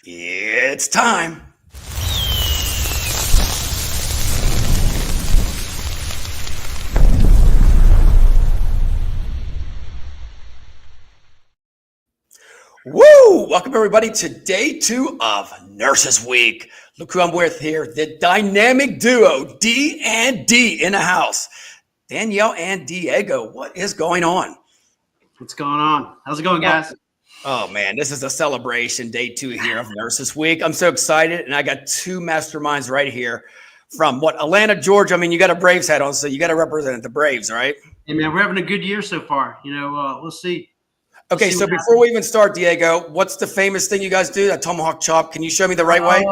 It's time. Woo! Welcome everybody to day 2 of Nurses Week. Look who I'm with here, the dynamic duo, D and D in the house. Danielle and Diego, what is going on? What's going on? How's it going, guys? Oh man, this is a celebration, day 2 here of Nurses Week. I'm so excited, and I got two masterminds right here from Atlanta, Georgia. I mean, you got a Braves hat on, so you got to represent the Braves, right? Hey, man, we're having a good year so far. We'll see. Okay, so before we even start, Diego, what's the famous thing you guys do, that tomahawk chop? Can you show me the right way?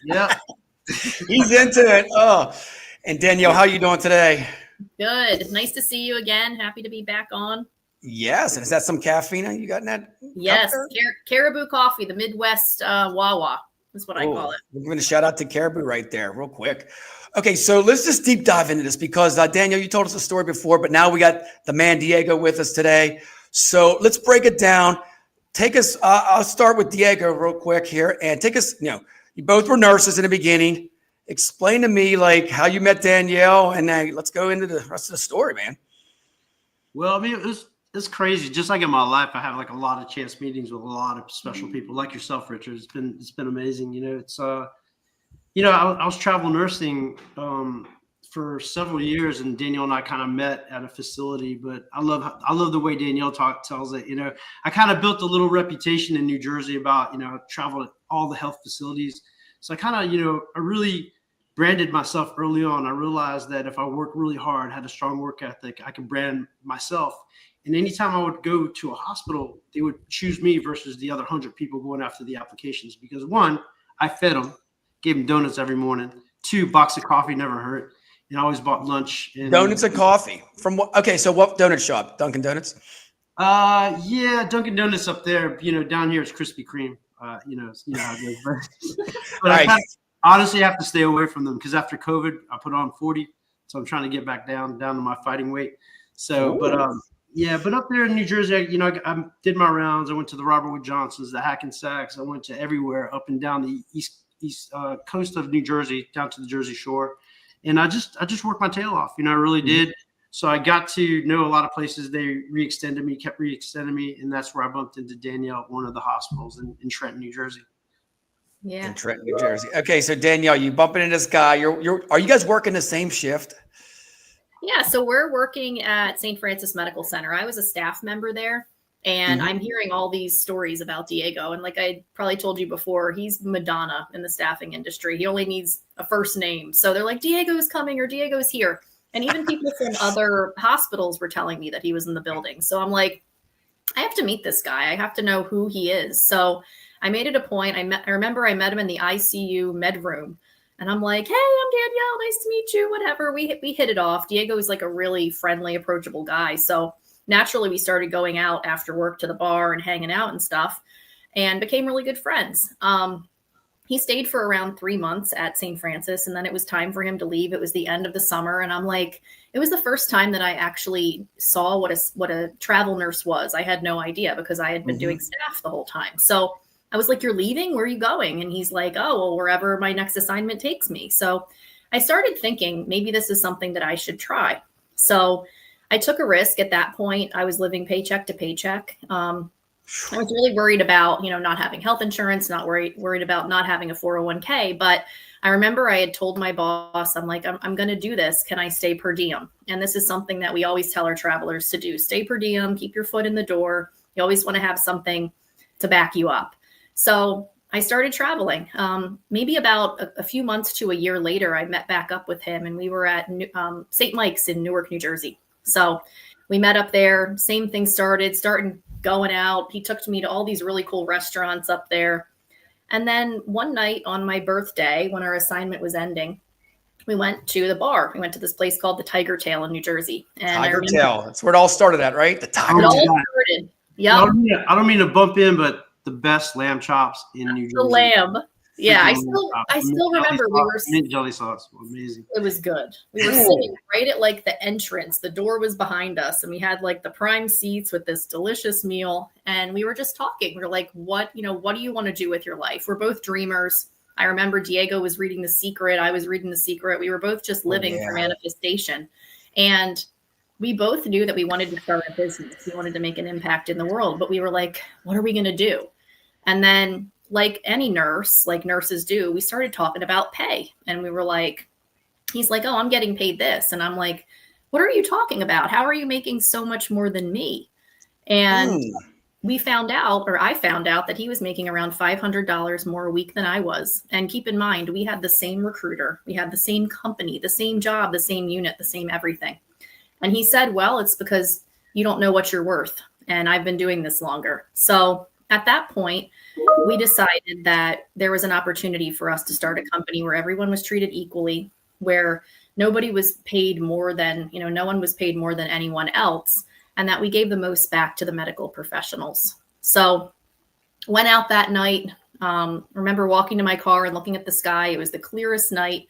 Yeah. He's into it. Oh, and Danielle, how you doing today? Good. Nice to see you again. Happy to be back on. Yes, and is that some caffeine you got in that? Yes, Caribou Coffee, the Midwest Wawa is what I call it. We're going to shout out to Caribou right there real quick. Okay, so let's just deep dive into this because, Danielle, you told us a story before, but now we got the man Diego with us today. So let's break it down. Take us, I'll start with Diego real quick here and take us, you both were nurses in the beginning. Explain to me how you met Danielle, and let's go into the rest of the story, man. Well, I mean, it's crazy. Just like in my life, I have a lot of chance meetings with a lot of special people like yourself, Richard. It's been amazing. I was travel nursing for several years, and Danielle and I kind of met at a facility. But I love the way Danielle tells it. I kind of built a little reputation in New Jersey about I traveled at all the health facilities. So I kind of I really branded myself early on. I realized that if I worked really hard, had a strong work ethic, I could brand myself. And anytime I would go to a hospital, they would choose me versus the other 100 people going after the applications. Because one, I fed them, gave them donuts every morning. Two, box of coffee never hurt. And I always bought lunch. Donuts and coffee from what? Okay, so what donut shop? Dunkin' Donuts? Yeah, Dunkin' Donuts up there. Down here it's Krispy Kreme. How it goes. But I honestly have to stay away from them because after COVID, I put on 40, so I'm trying to get back down to my fighting weight. So, but up there in New Jersey, I did my rounds. I went to the Robert Wood Johnsons, the Hackensack. I went to everywhere up and down the east coast of New Jersey, down to the Jersey Shore, and I just worked my tail off. I really did. So I got to know a lot of places. They kept re-extending me, and that's where I bumped into Danielle at one of the hospitals in Trenton, New Jersey. Yeah. In Trenton, New Jersey. Okay, so Danielle, you bumping into this guy. Are you guys working the same shift? Yeah, so we're working at St. Francis Medical Center. I was a staff member there, and I'm hearing all these stories about Diego. And like I probably told you before, he's Madonna in the staffing industry. He only needs a first name. So they're like, Diego's coming or Diego's here. And even people from other hospitals were telling me that he was in the building. So I'm like, I have to meet this guy. I have to know who he is. So I made it a point. I remember I met him in the ICU med room. And I'm like, hey, I'm Danielle. Nice to meet you. Whatever. We hit it off. Diego is like a really friendly, approachable guy. So naturally, we started going out after work to the bar and hanging out and stuff and became really good friends. He stayed for around 3 months at St. Francis, and then it was time for him to leave. It was the end of the summer, and I'm like, it was the first time that I actually saw what a travel nurse was. I had no idea because I had been doing staff the whole time. So I was like, you're leaving? Where are you going? And he's like, oh, well, wherever my next assignment takes me. So I started thinking maybe this is something that I should try. So I took a risk at that point. I was living paycheck to paycheck. I was really worried about, not having health insurance, not worried about not having a 401k. But I remember I had told my boss, I'm like, I'm going to do this. Can I stay per diem? And this is something that we always tell our travelers to do. Stay per diem, keep your foot in the door. You always want to have something to back you up. So I started traveling. Maybe about a few months to a year later, I met back up with him and we were at St. Mike's in Newark, New Jersey. So we met up there. Same thing started going out. He took me to all these really cool restaurants up there. And then one night on my birthday, when our assignment was ending, we went to the bar. We went to this place called the Tiger Tail in New Jersey. And Tiger Tail. That's where it all started at, right? The Tiger Tail. Started. Yeah. I don't mean to bump in, but the best lamb chops in New Jersey. The lamb. Yeah, Freaking I still remember mint jelly sauce. Amazing. it was good. We were sitting right at like the entrance. The door was behind us and we had like the prime seats with this delicious meal. And we were just talking. We were like, what do you want to do with your life? We're both dreamers. I remember Diego was reading The Secret. I was reading The Secret. We were both just living for manifestation. And we both knew that we wanted to start a business. We wanted to make an impact in the world, but we were like, what are we going to do? And then like any nurse, like nurses do, we started talking about pay. And we were like, he's like, oh, I'm getting paid this. And I'm like, what are you talking about? How are you making so much more than me? And I found out that he was making around $500 more a week than I was. And keep in mind, we had the same recruiter. We had the same company, the same job, the same unit, the same everything. And he said, well, it's because you don't know what you're worth. And I've been doing this longer. So at that point, we decided that there was an opportunity for us to start a company where everyone was treated equally, where nobody was paid more than, no one was paid more than anyone else, and that we gave the most back to the medical professionals. So went out that night. Remember walking to my car and looking at the sky. It was the clearest night.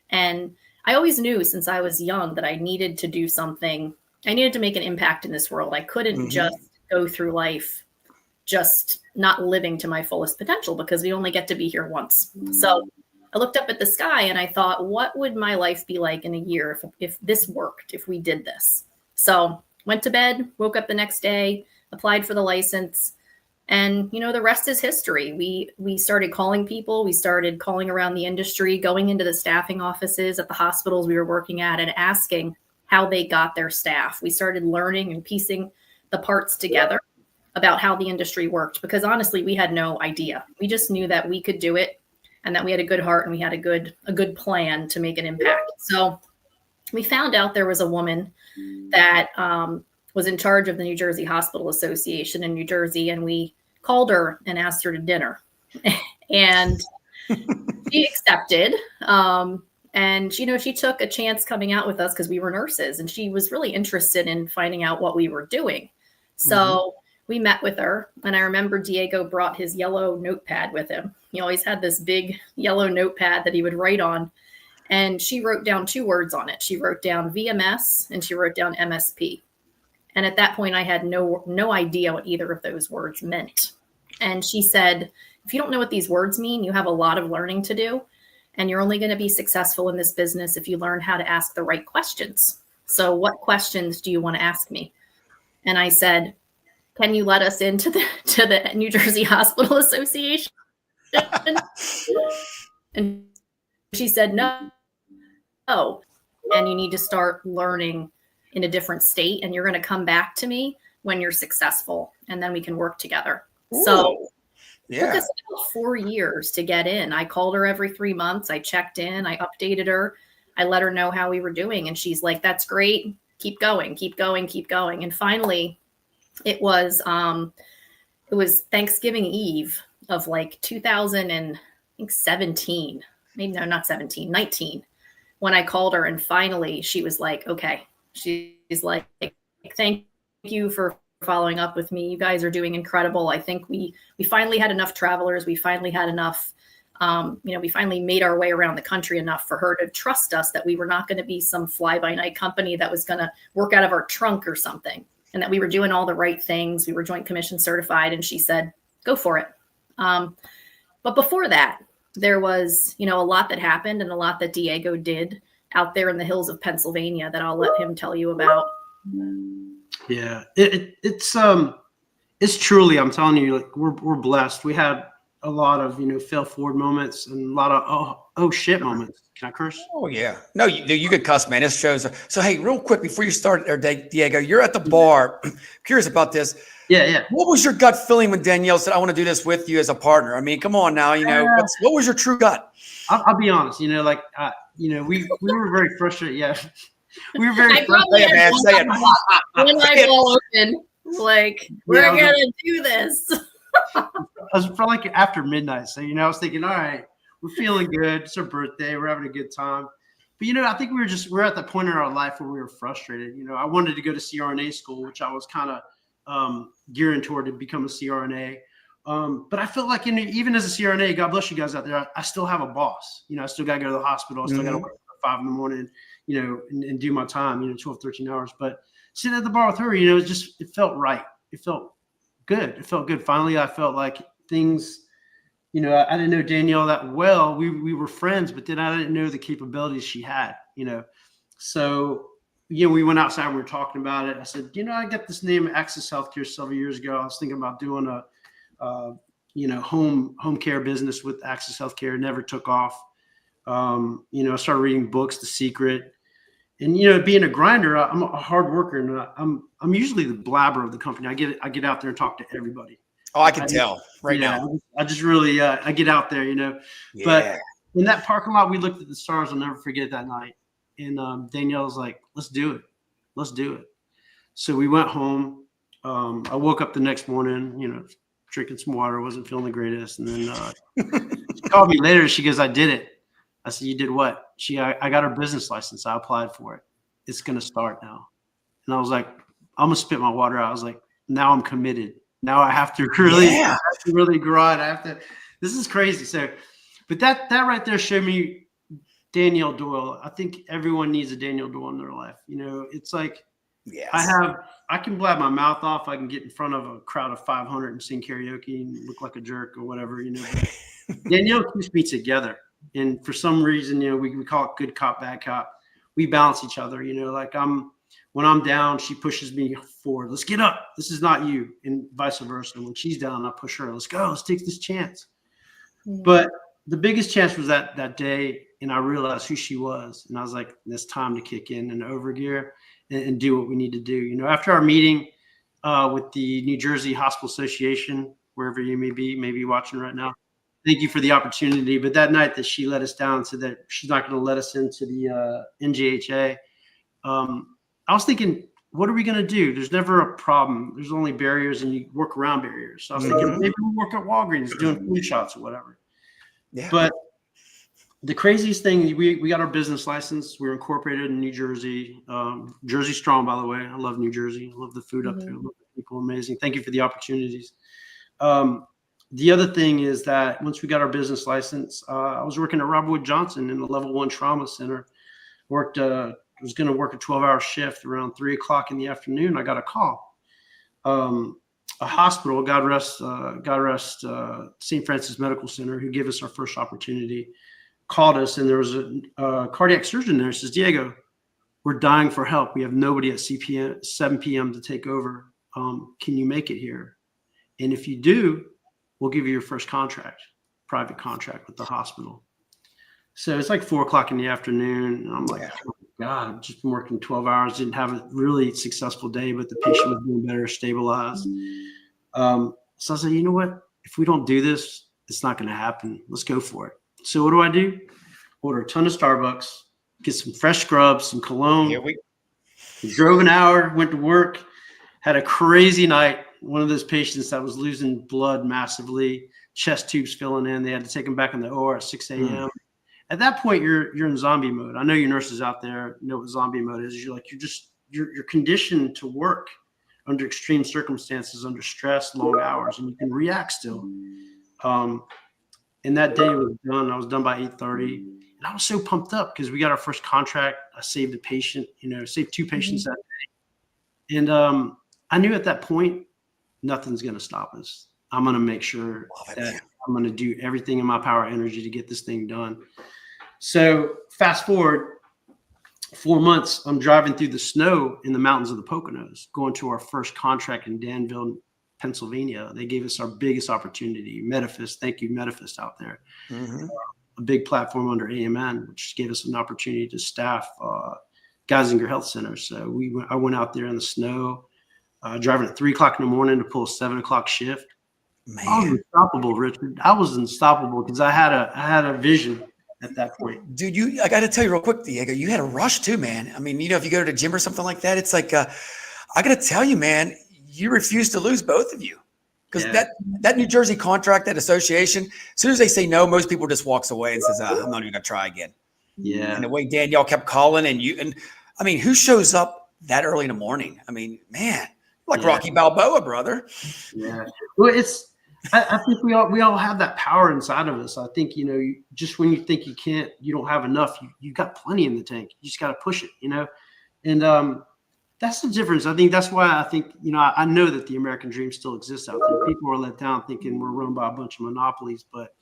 And I always knew since I was young that I needed to do something. I needed to make an impact in this world. I couldn't just go through life just not living to my fullest potential because we only get to be here once. So I looked up at the sky and I thought, what would my life be like in a year if this worked, if we did this? So went to bed, woke up the next day, applied for the license. And, the rest is history. We started calling people. We started calling around the industry, going into the staffing offices at the hospitals we were working at and asking how they got their staff. We started learning and piecing the parts together about how the industry worked, because honestly, we had no idea. We just knew that we could do it and that we had a good heart and we had a good plan to make an impact. So we found out there was a woman that was in charge of the New Jersey Hospital Association in New Jersey. And we called her and asked her to dinner and she accepted. And, she took a chance coming out with us because we were nurses and she was really interested in finding out what we were doing. So we met with her, and I remember Diego brought his yellow notepad with him. He always had this big yellow notepad that he would write on, and she wrote down 2 words on it. She wrote down VMS and she wrote down MSP. And at that point, I had no idea what either of those words meant. And she said, if you don't know what these words mean, you have a lot of learning to do, and you're only going to be successful in this business if you learn how to ask the right questions. So what questions do you want to ask me? And I said, can you let us into the New Jersey Hospital Association? And she said, no. And you need to start learning in a different state. And you're going to come back to me when you're successful. And then we can work together. Ooh, so it took us about 4 years to get in. I called her every 3 months. I checked in. I updated her. I let her know how we were doing. And she's like, that's great. Keep going, keep going, keep going. And finally, it was Thanksgiving Eve of like 2017, maybe no, not 17, 19, when I called her and finally she was like, okay, she's like, thank you for following up with me. You guys are doing incredible. I think we finally had enough travelers. We finally had enough, we finally made our way around the country enough for her to trust us that we were not going to be some fly by night company that was going to work out of our trunk or something. And that we were doing all the right things. We were Joint Commission certified. And she said, go for it. But before that, there was, a lot that happened and a lot that Diego did out there in the hills of Pennsylvania that I'll let him tell you about. Yeah, it's truly, I'm telling you, like we're blessed. We had a lot of, fail forward moments and a lot of, oh shit moments. Can I curse? Oh yeah. No, you could cuss, man. This shows. So, hey, real quick, before you start there, Diego, you're at the bar. Curious about this. Yeah. What was your gut feeling when Danielle said, I want to do this with you as a partner? I mean, come on now, what was your true gut? I'll be honest, we were very frustrated. Yeah. We were very frustrated. Say it. One eyeball open. Like, we're going to do this. I was probably like after midnight. So, I was thinking, all right, we're feeling good. It's our birthday. We're having a good time. But, I think we're at the point in our life where we were frustrated. I wanted to go to CRNA school, which I was kind of gearing toward to become a CRNA. But I felt like even as a CRNA, God bless you guys out there, I still have a boss. I still got to go to the hospital. I still got to work at 5 a.m, and do my time, 12, 13 hours. But sitting at the bar with her, it felt right. It felt good. It felt good. Finally, I felt like things, I didn't know Danielle that well. We were friends, but then I didn't know the capabilities she had, So, we went outside, we were talking about it. I said, I got this name Access Healthcare several years ago. I was thinking about doing a home care business with Access Healthcare. It never took off. I started reading books, The Secret, and being a grinder, I'm a hard worker, and I'm usually the blabber of the company. I get out there and talk to everybody. Oh, I can tell now. I just really I get out there, Yeah. But in that parking lot, we looked at the stars. I'll never forget that night. And Danielle was like, "Let's do it." So we went home. I woke up the next morning, drinking some water, wasn't feeling the greatest. And then she called me later. She goes, "I did it." I said, "You did what?" I got her business license. I applied for it. It's going to start now. And I was like, I'm going to spit my water out. I was like, now I'm committed. Now I have to really grind. This is crazy. So, but that right there showed me Danielle Doyle. I think everyone needs a Danielle Doyle in their life. It's like, yes. I can blab my mouth off. I can get in front of a crowd of 500 and sing karaoke and look like a jerk or whatever, Danielle keeps me together. And for some reason, we call it good cop, bad cop. We balance each other, like when I'm down, she pushes me forward. Let's get up. This is not you. And vice versa. When she's down, I push her. Let's go. Let's take this chance. Mm-hmm. But the biggest chance was that day. And I realized who she was. And I was like, it's time to kick in and overgear and do what we need to do. After our meeting with the New Jersey Hospital Association, wherever you may be watching right now, thank you for the opportunity. But that night that she let us down, so that she's not going to let us into the NJHA, I was thinking, what are we going to do? There's never a problem. There's only barriers, and you work around barriers. So I was thinking, maybe we'll work at Walgreens doing food shots or whatever. Yeah. But the craziest thing, we got our business license. We were incorporated in New Jersey. Jersey strong, by the way. I love New Jersey. I love the food up there. I love the people. Amazing. Thank you for the opportunities. The other thing is that once we got our business license, I was working at Robert Wood Johnson in the Level 1 Trauma Center. Was going to work a 12-hour shift around 3:00 in the afternoon. I got a call. A hospital, God rest St. Francis Medical Center, who gave us our first opportunity, called us, and there was a cardiac surgeon there. Says, "Diego, we're dying for help. We have nobody at 7 p.m. to take over. Can you make it here? And if you do, we'll give you your first private contract with the hospital." So it's like 4:00 in the afternoon. And I'm like, oh my God, I've just been working 12 hours, didn't have a really successful day, but the patient was doing better, stabilized. So I said, you know what? If we don't do this, it's not going to happen. Let's go for it. So what do? Order a ton of Starbucks, get some fresh scrubs, some cologne. Drove an hour, went to work, had a crazy night. One of those patients that was losing blood massively, chest tubes filling in. They had to take him back in the OR at 6 a.m. At that point, you're in zombie mode. I know your nurses out there know what zombie mode is. You're conditioned to work under extreme circumstances, under stress, long hours, and you can react still. And that day was done. I was done by 8:30, and I was so pumped up because we got our first contract. I saved a patient, saved 2 patients that day. And I knew at that point, nothing's going to stop us. I'm going to make sure that I'm going to do everything in my power energy to get this thing done. So fast forward 4 months, I'm driving through the snow in the mountains of the Poconos, going to our first contract in Danville, Pennsylvania. They gave us our biggest opportunity. Medifist, thank you, Medifist out there. A big platform under AMN, which gave us an opportunity to staff Geisinger Health Center. So I went out there in the snow, driving at 3:00 in the morning to pull a 7 o'clock shift. Man. I was unstoppable, Richard. I was unstoppable because I had a vision at that point. Dude, I got to tell you real quick, Diego, you had a rush too, man. I mean, if you go to the gym or something like that, it's like, I got to tell you, man, you refuse to lose, both of you. Because that New Jersey contract, that association, as soon as they say no, most people just walks away and says, I'm not even going to try again. Yeah. And the way Danielle kept calling and I mean, who shows up that early in the morning? I mean, man, like Rocky Balboa, brother. Yeah. Well, I think we all have that power inside of us. I think, just when you think you don't have enough, you got plenty in the tank. You just got to push it, and that's the difference. I think that's why I think, I know that the American dream still exists out there. People are let down thinking we're run by a bunch of monopolies, but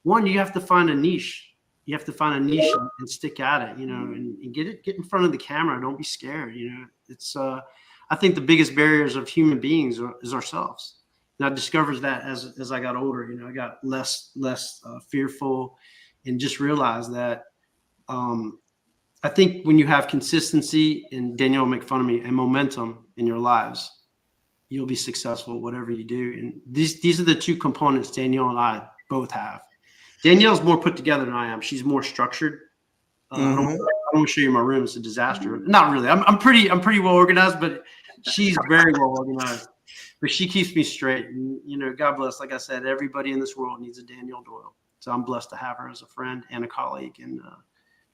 one, you have to find a niche. You have to find a niche and stick at it, and get in front of the camera. Don't be scared. It's, I think the biggest barriers of human beings is ourselves. And I discovered that as I got older, I got less fearful, and just realized that, I think when you have consistency, and Danielle will make fun of me, and momentum in your lives, you'll be successful whatever you do. And these are the two components Danielle and I both have. Danielle's more put together than I am. She's more structured. I don't want to show you my room. It's a disaster. Not really. I'm pretty well organized, but she's very well organized. But she keeps me straight. And, God bless. Like I said, everybody in this world needs a Danielle Doyle. So I'm blessed to have her as a friend and a colleague. And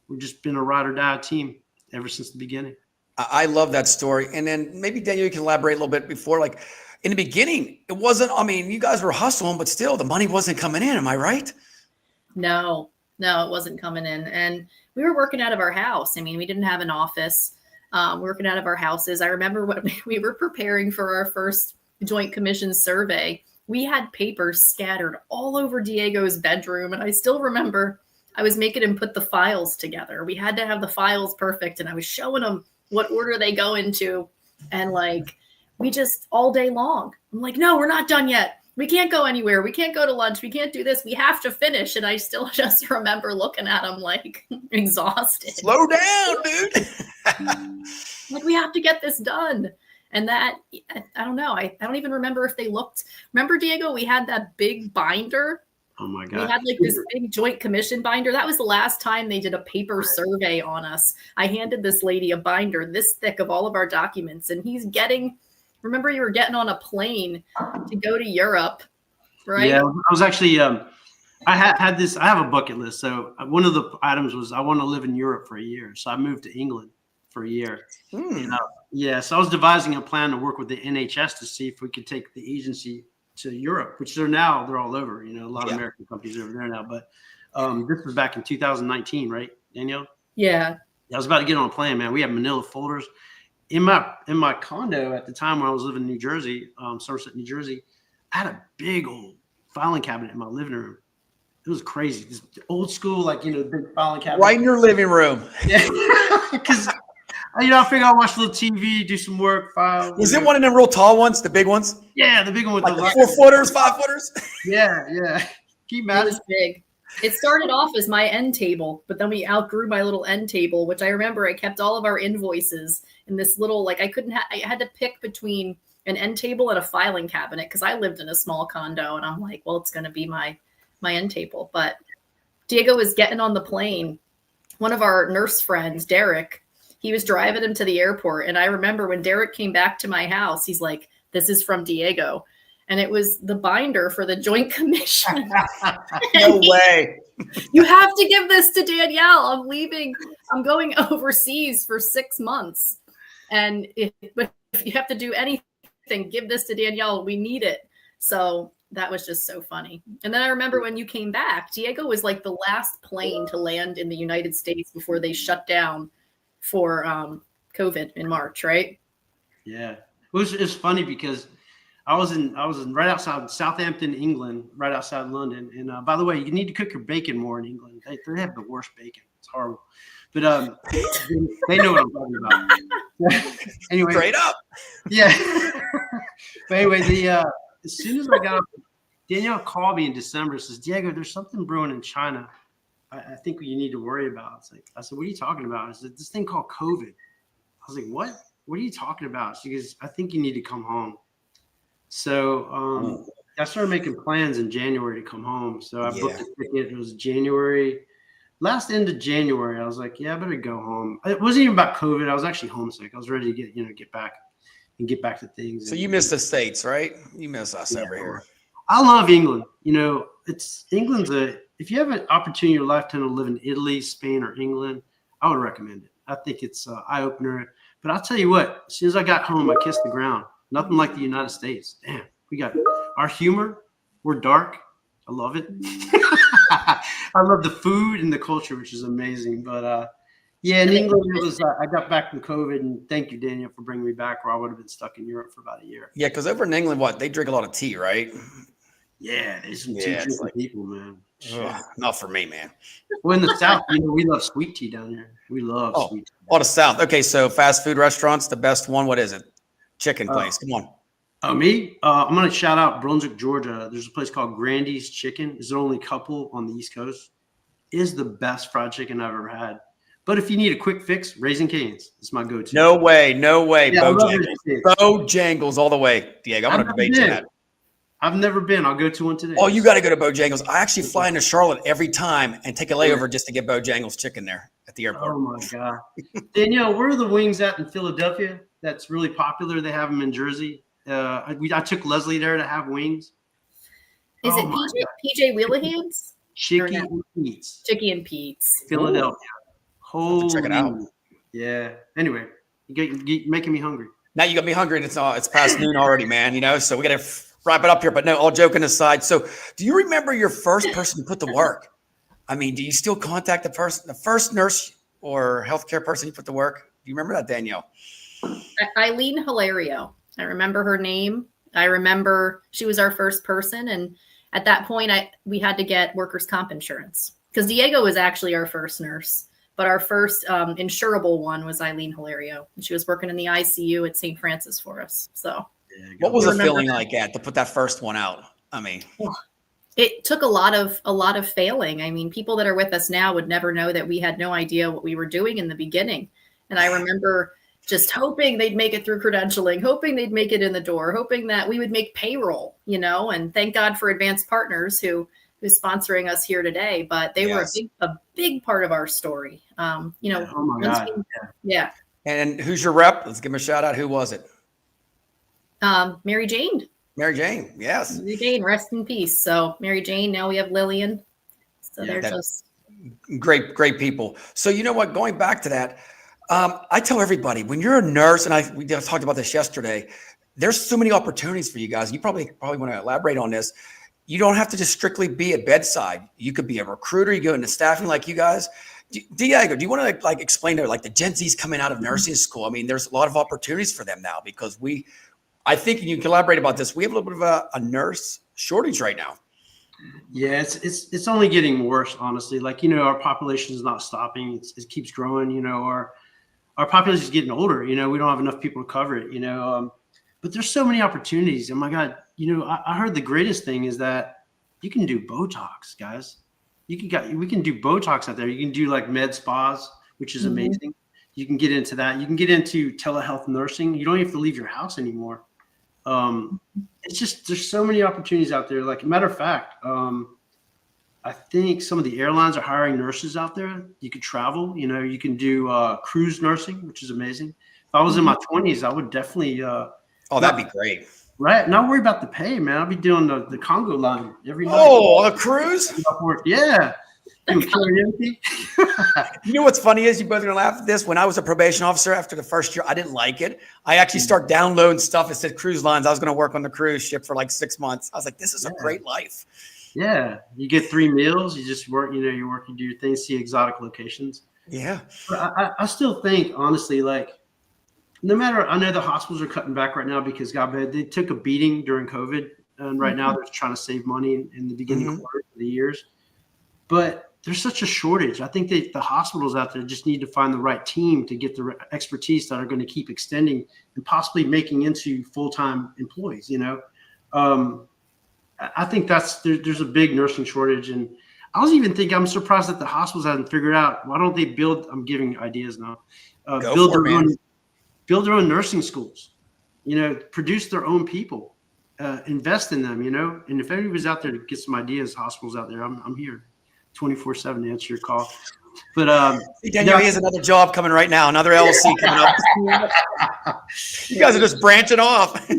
we've just been a ride or die team ever since the beginning. I love that story. And then maybe Danielle, you can elaborate a little bit before, like in the beginning, it wasn't, you guys were hustling, but still the money wasn't coming in. Am I right? No, it wasn't coming in. And we were working out of our house. We didn't have an office. Working out of our houses. I remember when we were preparing for our first Joint Commission survey, we had papers scattered all over Diego's bedroom. And I still remember I was making him put the files together. We had to have the files perfect. And I was showing him what order they go into. And we just all day long, I'm like, no, we're not done yet. We can't go anywhere. We can't go to lunch. We can't do this. We have to finish. And I still just remember looking at him exhausted. Slow down, dude. We have to get this done. And that, I don't know. I don't even remember if they looked. Remember, Diego, we had that big binder. Oh my God. We had this big Joint Commission binder. That was the last time they did a paper survey on us. I handed this lady a binder this thick of all of our documents, and remember you were getting on a plane to go to Europe, right? Yeah, I was actually, I have a bucket list. So one of the items was I want to live in Europe for a year. So I moved to England for a year. So I was devising a plan to work with the NHS to see if we could take the agency to Europe, which they're all over, a lot of American companies are over there now. But this was back in 2019, right, Danielle? Yeah. I was about to get on a plane, man. We had manila folders. In my condo at the time when I was living in New Jersey, Somerset, New Jersey, I had a big old filing cabinet in my living room. It was crazy. This old school, big filing cabinet. Right in your living room. Yeah. Because, I figured I'd watch a little TV, do some work, file. Was it one of them real tall ones, the big ones? Yeah, the big one with the 4-footers, 5-footers? Yeah. Can you imagine? It was big. It started off as my end table, but then we outgrew my little end table, which I remember I kept all of our invoices in this little, I had to pick between an end table and a filing cabinet because I lived in a small condo, and I'm like, well, it's going to be my end table. But Diego was getting on the plane. One of our nurse friends, Derek, he was driving him to the airport. And I remember when Derek came back to my house, he's like, this is from Diego. And it was the binder for the Joint Commission. No way. You have to give this to Danielle. I'm leaving. I'm going overseas for 6 months. And if you have to do anything, give this to Danielle. We need it. So that was just so funny. And then I remember when you came back, Diego was the last plane to land in the United States before they shut down for COVID in March, right? Yeah. It's funny because I was in right outside Southampton, England, right outside London. And by the way, you need to cook your bacon more in England. They have the worst bacon. It's horrible. But they know what I'm talking about. Anyway, straight up. Yeah. But anyway, as soon as I got up, Danielle called me in December and says, Diego, there's something brewing in China. I think you need to worry about. I said, what are you talking about? I said, this thing called COVID. I was like, what? What are you talking about? She goes, I think you need to come home. So I started making plans in January to come home. So I booked a ticket. It was last end of January. I was like, yeah, I better go home. It wasn't even about COVID. I was actually homesick. I was ready to get back to things. So you miss the States, right? You miss us over here. I love England. England's if you have an opportunity in your lifetime to live in Italy, Spain, or England, I would recommend it. I think it's an eye opener. But I'll tell you what, as soon as I got home, I kissed the ground. Nothing like the United States. Damn, we got our humor. We're dark. I love it. I love the food and the culture, which is amazing. But yeah, in England, it was. I got back from COVID, and thank you, Daniel, for bringing me back, or I would have been stuck in Europe for about a year. Yeah, because over in England, what they drink a lot of tea, right? Yeah, there's some Yeah, tea it's drinking like- people, man. Ugh, not for me, man. Well, in the South, we love sweet tea down here. We love Oh. sweet tea. Oh, the South. Okay, so fast food restaurants, the best one. What is it? Chicken place. Come on. Me? I'm going to shout out Brunswick, Georgia. There's a place called Grandy's Chicken. It's the only couple on the East Coast. It is the best fried chicken I've ever had. But if you need a quick fix, Raising Cane's. It's my go-to. No way. Yeah, I love Bojangles. Raising Cane's. Bojangles all the way. Diego, I'm I've going to never debate you been. that. I've never been. I'll go to one today. Oh, you got to go to Bojangles. I actually fly into Charlotte every time and take a layover just to get Bojangles chicken there at the airport. Oh, my God. Danielle, where are the wings at in Philadelphia? That's really popular. They have them in Jersey. I took Leslie there to have wings. Is Oh it my PJ Wheelahands? Chicky and Pete's, Chicky and Pete's. Philadelphia. Holy, check it out. Yeah. Anyway, you're making me hungry. Now you got me hungry, and it's past noon already, man. You know, so we got to wrap it up here. But no, all joking aside. So, do you remember your first person to put to work? I mean, do you still contact the first nurse or healthcare person you put to work? Do you remember that, Danielle? Eileen Hilario. I remember her name. I remember she was our first person, and at that point, we had to get workers' comp insurance because Diego was actually our first nurse, but our first insurable one was Eileen Hilario, and she was working in the ICU at St. Francis for us. So, What was the remember feeling that. like to put that first one out? I mean, it took a lot of failing. I mean, people that are with us now would never know that we had no idea what we were doing in the beginning. And I remember just hoping they'd make it through credentialing, hoping they'd make it in the door, hoping that we would make payroll, and thank God for Advanced Partners who's sponsoring us here today. But they Yes. were a big part of our story. Oh my once God. yeah. and who's your rep? Let's give him a shout out. Who was it? Mary Jane. Mary Jane. Yes. Mary Jane, rest in peace. So Mary Jane, now we have Lillian. So Yeah, they're that- just Great people. So you know what? Going back to that, I tell everybody when you're a nurse, and we talked about this yesterday. There's so many opportunities for you guys. You probably want to elaborate on this. You don't have to just strictly be at bedside. You could be a recruiter. You go into staffing like you guys. Diego, do you want to explain to the Gen Z's coming out of nursing school? I mean, there's a lot of opportunities for them now because I think you can elaborate about this. We have a little bit of a nurse shortage right now. Yeah, it's only getting worse, honestly. Our population is not stopping. It keeps growing. Our population is getting older. We don't have enough people to cover it. But there's so many opportunities. Oh my God. I heard the greatest thing is that you can do Botox, guys. We can do Botox out there. You can do med spas, which is amazing. You can get into that. You can get into telehealth nursing. You don't have to leave your house anymore. It's just there's so many opportunities out there. Like a matter of fact, I think some of the airlines are hiring nurses out there. You could travel. You can do cruise nursing, which is amazing. If I was in my 20s, I would definitely. That'd be great. Right. Not worry about the pay, man. I'll be doing the Congo line every night. Oh, on a cruise? Yeah. Doing karaoke. You know what's funny is you both are gonna laugh at this. When I was a probation officer after the first year, I didn't like it. I actually started downloading stuff that said cruise lines. I was gonna work on the cruise ship for 6 months. I was like, this is a great life. Yeah. You get 3 meals. You just work, you do your things, see exotic locations. Yeah. But I still think, honestly, no matter, I know the hospitals are cutting back right now because they took a beating during COVID. And right now they're trying to save money in the beginning quarter of the years. But there's such a shortage. I think that the hospitals out there just need to find the right team to get the expertise that are going to keep extending and possibly making into full-time employees. I think there's a big nursing shortage. And I was even thinking, I'm surprised that the hospitals haven't figured out, why don't they build, I'm giving ideas now, build their own nursing schools, produce their own people, invest in them, and if anybody's out there to get some ideas, hospitals out there, I'm here 24/7 to answer your call. But Daniel, he has another job coming right now, another LLC coming up. You guys are just branching off.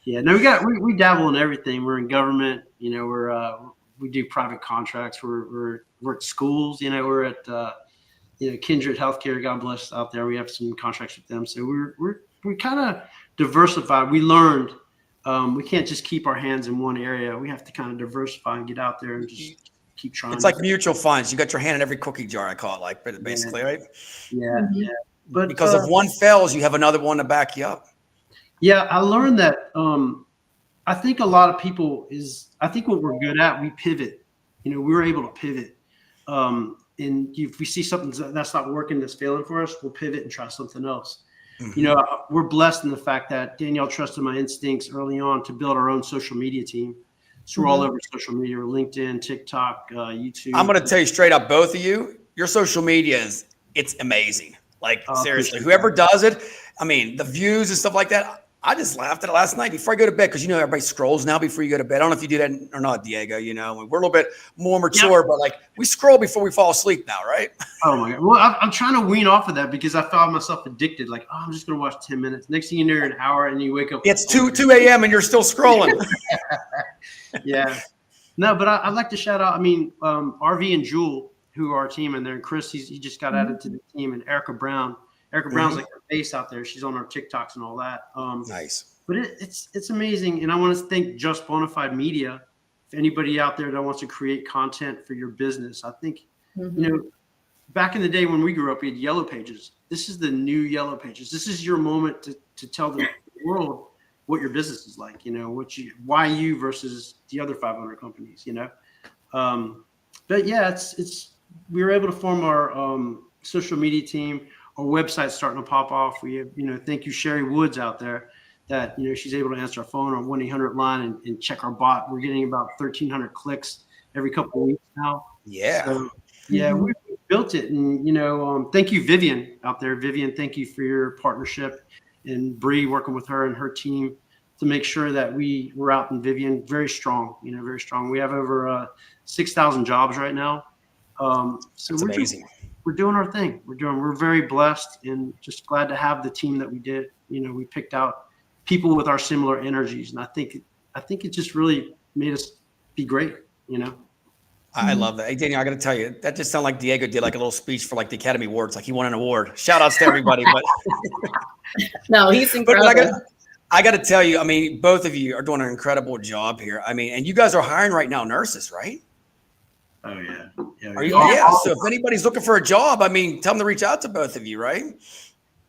Yeah, no, we dabble in everything. We're in government, we do private contracts. We're at schools, we're at Kindred Healthcare, God bless out there. We have some contracts with them. So we're kind of diversified. We learned We can't just keep our hands in one area. We have to kind of diversify and get out there and just keep trying. It's like mutual funds. You got your hand in every cookie jar, I call it, like, but basically, right? Yeah. But because if one fails, you have another one to back you up. Yeah, I learned that. I think a lot of people I think what we're good at, we pivot. We were able to pivot. And if we see something that's not working, that's failing for us, we'll pivot and try something else. Mm-hmm. We're blessed in the fact that Danielle trusted my instincts early on to build our own social media team. So we're all over social media. We're LinkedIn, TikTok, YouTube. I'm going to tell you straight up, both of you, your social media it's amazing. Like, seriously, whoever does it, I mean, the views and stuff like that. I just laughed at it last night before I go to bed because, everybody scrolls now before you go to bed. I don't know if you do that or not, Diego. We're a little bit more mature, but like we scroll before we fall asleep now, right? Oh, my God. Well, I'm trying to wean off of that because I found myself addicted. Like, I'm just going to watch 10 minutes. Next thing you know, you're an hour and you wake up. It's 2 a.m. and you're still scrolling. Yeah. No, but I'd like to shout out, RV and Jewel, who are our team, and Chris, he just got added to the team, and Erica Brown. Erica Brown's like the face out there. She's on our TikToks and all that. Nice. But it's amazing. And I want to thank Just Bonafide Media. If anybody out there that wants to create content for your business, I think, back in the day when we grew up, we had Yellow Pages. This is the new Yellow Pages. This is your moment to tell the world what your business is like, why you versus the other 500 companies, But yeah, we were able to form our social media team. Our website's starting to pop off. We have, thank you, Sherry Woods out there that, she's able to answer our phone on 1-800 line and check our bot. We're getting about 1,300 clicks every couple of weeks now. Yeah. So, yeah, we built it. And, thank you, Vivian out there. Vivian, thank you for your partnership, and Bree working with her and her team to make sure that we're out in Vivian very strong, very strong. We have over 6,000 jobs right now. So it's amazing. We're doing our thing. We're very blessed and just glad to have the team that we did. We picked out people with our similar energies. And I think it just really made us be great, I love that. Hey, Daniel, I got to tell you, that just sounded like Diego did like a little speech for like the Academy Awards. Like he won an award. Shout outs to everybody. But no, he's incredible. But I got to tell you, both of you are doing an incredible job here. And you guys are hiring right now nurses, right? Oh yeah. Yeah. So if anybody's looking for a job, tell them to reach out to both of you, right?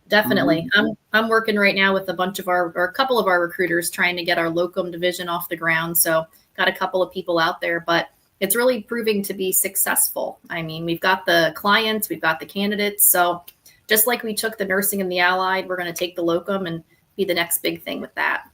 Definitely. I'm working right now with a couple of our recruiters trying to get our locum division off the ground. So got a couple of people out there, but it's really proving to be successful. We've got the clients, we've got the candidates. So just like we took the nursing and the allied, we're going to take the locum and be the next big thing with that.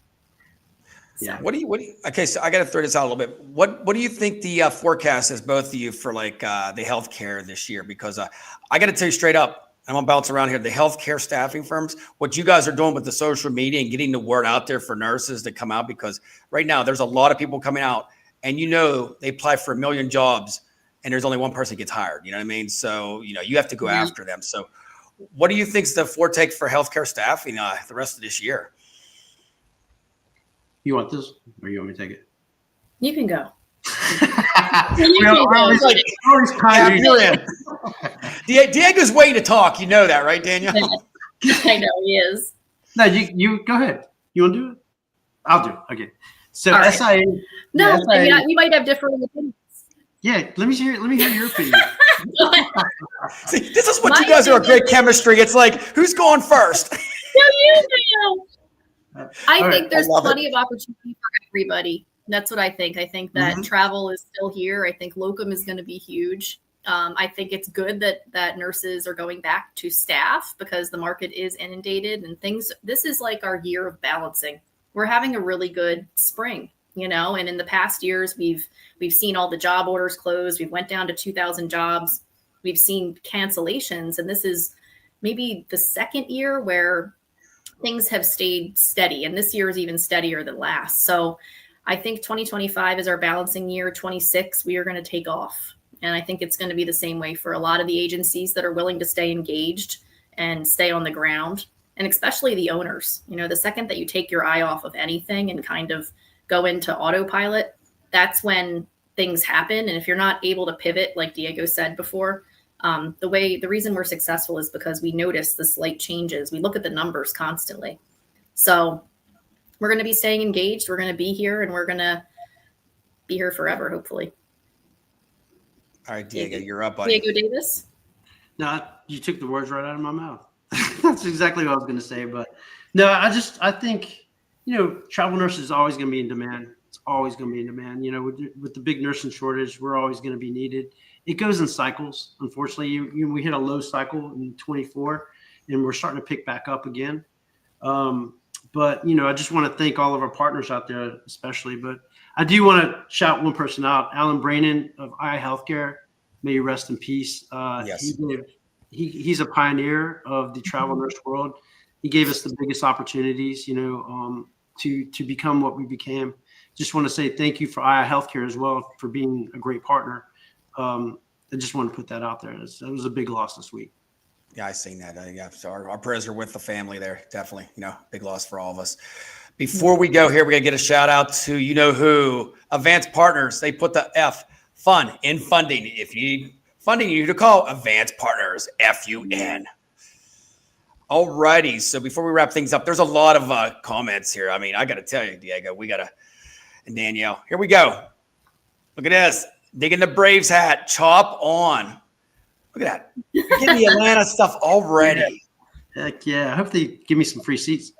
Yeah. What do you okay, so I got to throw this out a little bit. What do you think the forecast is, both of you, for like the healthcare this year? Because I got to tell you straight up, I'm gonna bounce around here. The healthcare staffing firms, what you guys are doing with the social media and getting the word out there for nurses to come out, because right now there's a lot of people coming out, and they apply for 1 million jobs, and there's only one person gets hired. You know what I mean? So you have to go after them. So what do you think is the foretake for healthcare staffing the rest of this year? You want this, or you want me to take it? You can go. Diego's waiting to talk. You know that, right, Daniel? I know he is. No, you go ahead. You want to do it? I'll do it. Okay. So right. SIA. No, SIA, we might have different opinions. Yeah, let me hear your opinion. See, this is what you guys are a great chemistry. It's like, who's going first? No, you do. I think there's plenty of opportunity for everybody. That's what I think. I think that travel is still here. I think locum is going to be huge. I think it's good that nurses are going back to staff because the market is inundated and things. This is like our year of balancing. We're having a really good spring, and in the past years, we've seen all the job orders close. We went down to 2,000 jobs. We've seen cancellations. And this is maybe the second year where things have stayed steady, and this year is even steadier than last. So I think 2025 is our balancing year. 26, we are going to take off. And I think it's going to be the same way for a lot of the agencies that are willing to stay engaged and stay on the ground, and especially the owners. The second that you take your eye off of anything and kind of go into autopilot, that's when things happen. And if you're not able to pivot, like Diego said before, the reason we're successful is because we notice the slight changes. We look at the numbers constantly. So we're going to be staying engaged. We're going to be here, and we're going to be here forever, hopefully. All right, Diego, you're up, buddy. Diego Davis. No, you took the words right out of my mouth. That's exactly what I was going to say. But no, I think, travel nurses is always going to be in demand. It's always going to be in demand. With the big nursing shortage, we're always going to be needed. It goes in cycles. Unfortunately, we hit a low cycle in 24, and we're starting to pick back up again. But I just want to thank all of our partners out there, especially. But I do want to shout one person out, Alan Brannon of Eye Healthcare. May you rest in peace. Yes. He's a pioneer of the travel nurse world. He gave us the biggest opportunities, to become what we became. Just want to say thank you for Eye Healthcare as well for being a great partner. I just want to put that out there. That was a big loss this week. Yeah, I seen that. Yeah, so our prayers are with the family there. Definitely, big loss for all of us. Before we go here, we gotta get a shout out to who, Advanced Partners. They put the F fun in funding. If you need funding, you need to call Advanced Partners, FUN. All righty. So before we wrap things up, there's a lot of comments here. I mean, I got to tell you, Diego, and Danielle, here we go. Look at this. Digging the Braves hat, chop on. Look at that. You're getting the Atlanta stuff already. Heck yeah. I hope they give me some free seats.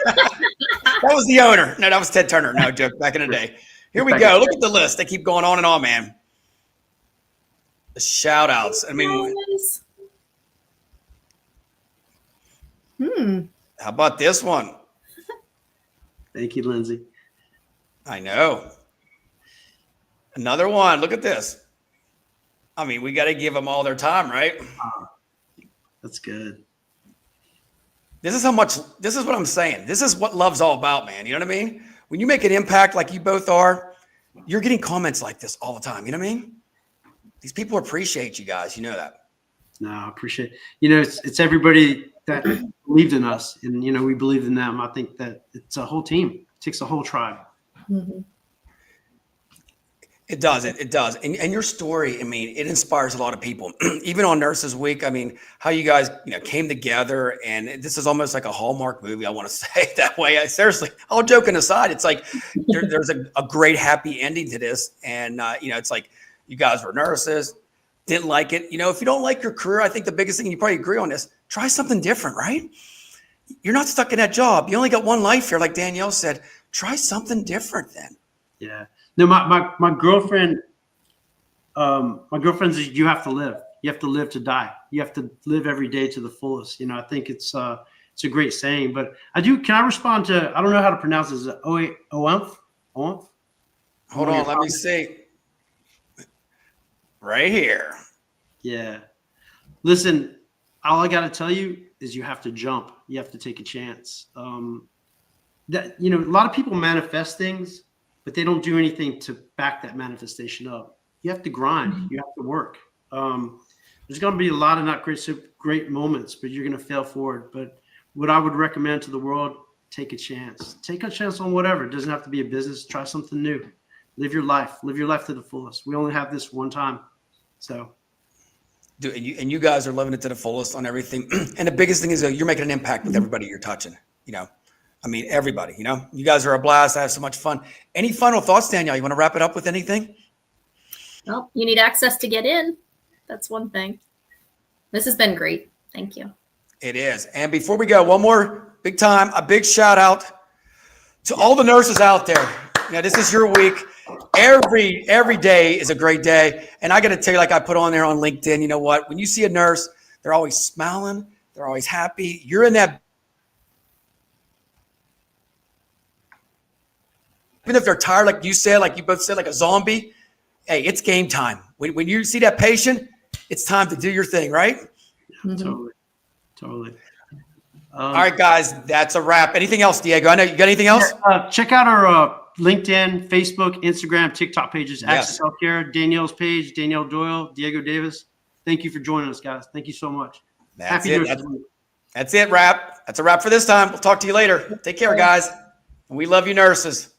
That was the owner. No, that was Ted Turner. No joke. Back in the day. Here we go. Look at the list. They keep going on and on, man. The shout outs. I mean, how about this one? Thank you, Lindsay. I know. Another one. Look at this. I mean, we got to give them all their time, right? That's good. This is what I'm saying. This is what love's all about, man. You know what I mean? When you make an impact like you both are, you're getting comments like this all the time. You know what I mean? These people appreciate you guys. You know that. No, I appreciate it. It's everybody that believed in us, and, we believed in them. I think that it's a whole team. It takes a whole tribe. Mm-hmm. It does. It does. And your story, I mean, it inspires a lot of people. Even on Nurses Week, I mean, how you guys, came together, and this is almost like a Hallmark movie. I want to say it that way. Seriously, all joking aside, it's like there's a great happy ending to this. And, it's like you guys were nurses, didn't like it. If you don't like your career, I think the biggest thing, you probably agree on this, try something different, right? You're not stuck in that job. You only got one life here. Like Danielle said, try something different then. Yeah. No, my girlfriend, says you have to live. You have to live to die. You have to live every day to the fullest. I think it's a great saying. But can I respond to, I don't know how to pronounce this. Oenf? Hold on, let me see. Right here. Yeah. Listen, all I got to tell you is you have to jump. You have to take a chance. A lot of people manifest things, but they don't do anything to back that manifestation up. You have to grind. Mm-hmm. You have to work. There's going to be a lot of not great moments, but you're going to fail forward. But what I would recommend to the world, take a chance. Take a chance on whatever. It doesn't have to be a business. Try something new. Live your life. Live your life to the fullest. We only have this one time. So. Dude, and you guys are living it to the fullest on everything. And the biggest thing is you're making an impact with everybody you're touching, I mean, everybody, you guys are a blast. I have so much fun. Any final thoughts, Danielle? You want to wrap it up with anything? Well, you need access to get in. That's one thing. This has been great. Thank you. It is. And before we go, one more a big shout out to all the nurses out there. This is your week. Every day is a great day. And I got to tell you, like I put on there on LinkedIn, you know what? When you see a nurse, they're always smiling. They're always happy. You're in that. Even if they're tired, like you said, like you both said, like a zombie, hey, it's game time. When you see that patient, it's time to do your thing, right? Mm-hmm. Totally. All right, guys, that's a wrap. Anything else, Diego? I know you got anything else? Check out our LinkedIn, Facebook, Instagram, TikTok pages. Access Healthcare, Danielle's page, Danielle Doyle, Diego Davis. Thank you for joining us, guys. Thank you so much. That's it, wrap. That's a wrap for this time. We'll talk to you later. Take care, guys. And we love you, nurses.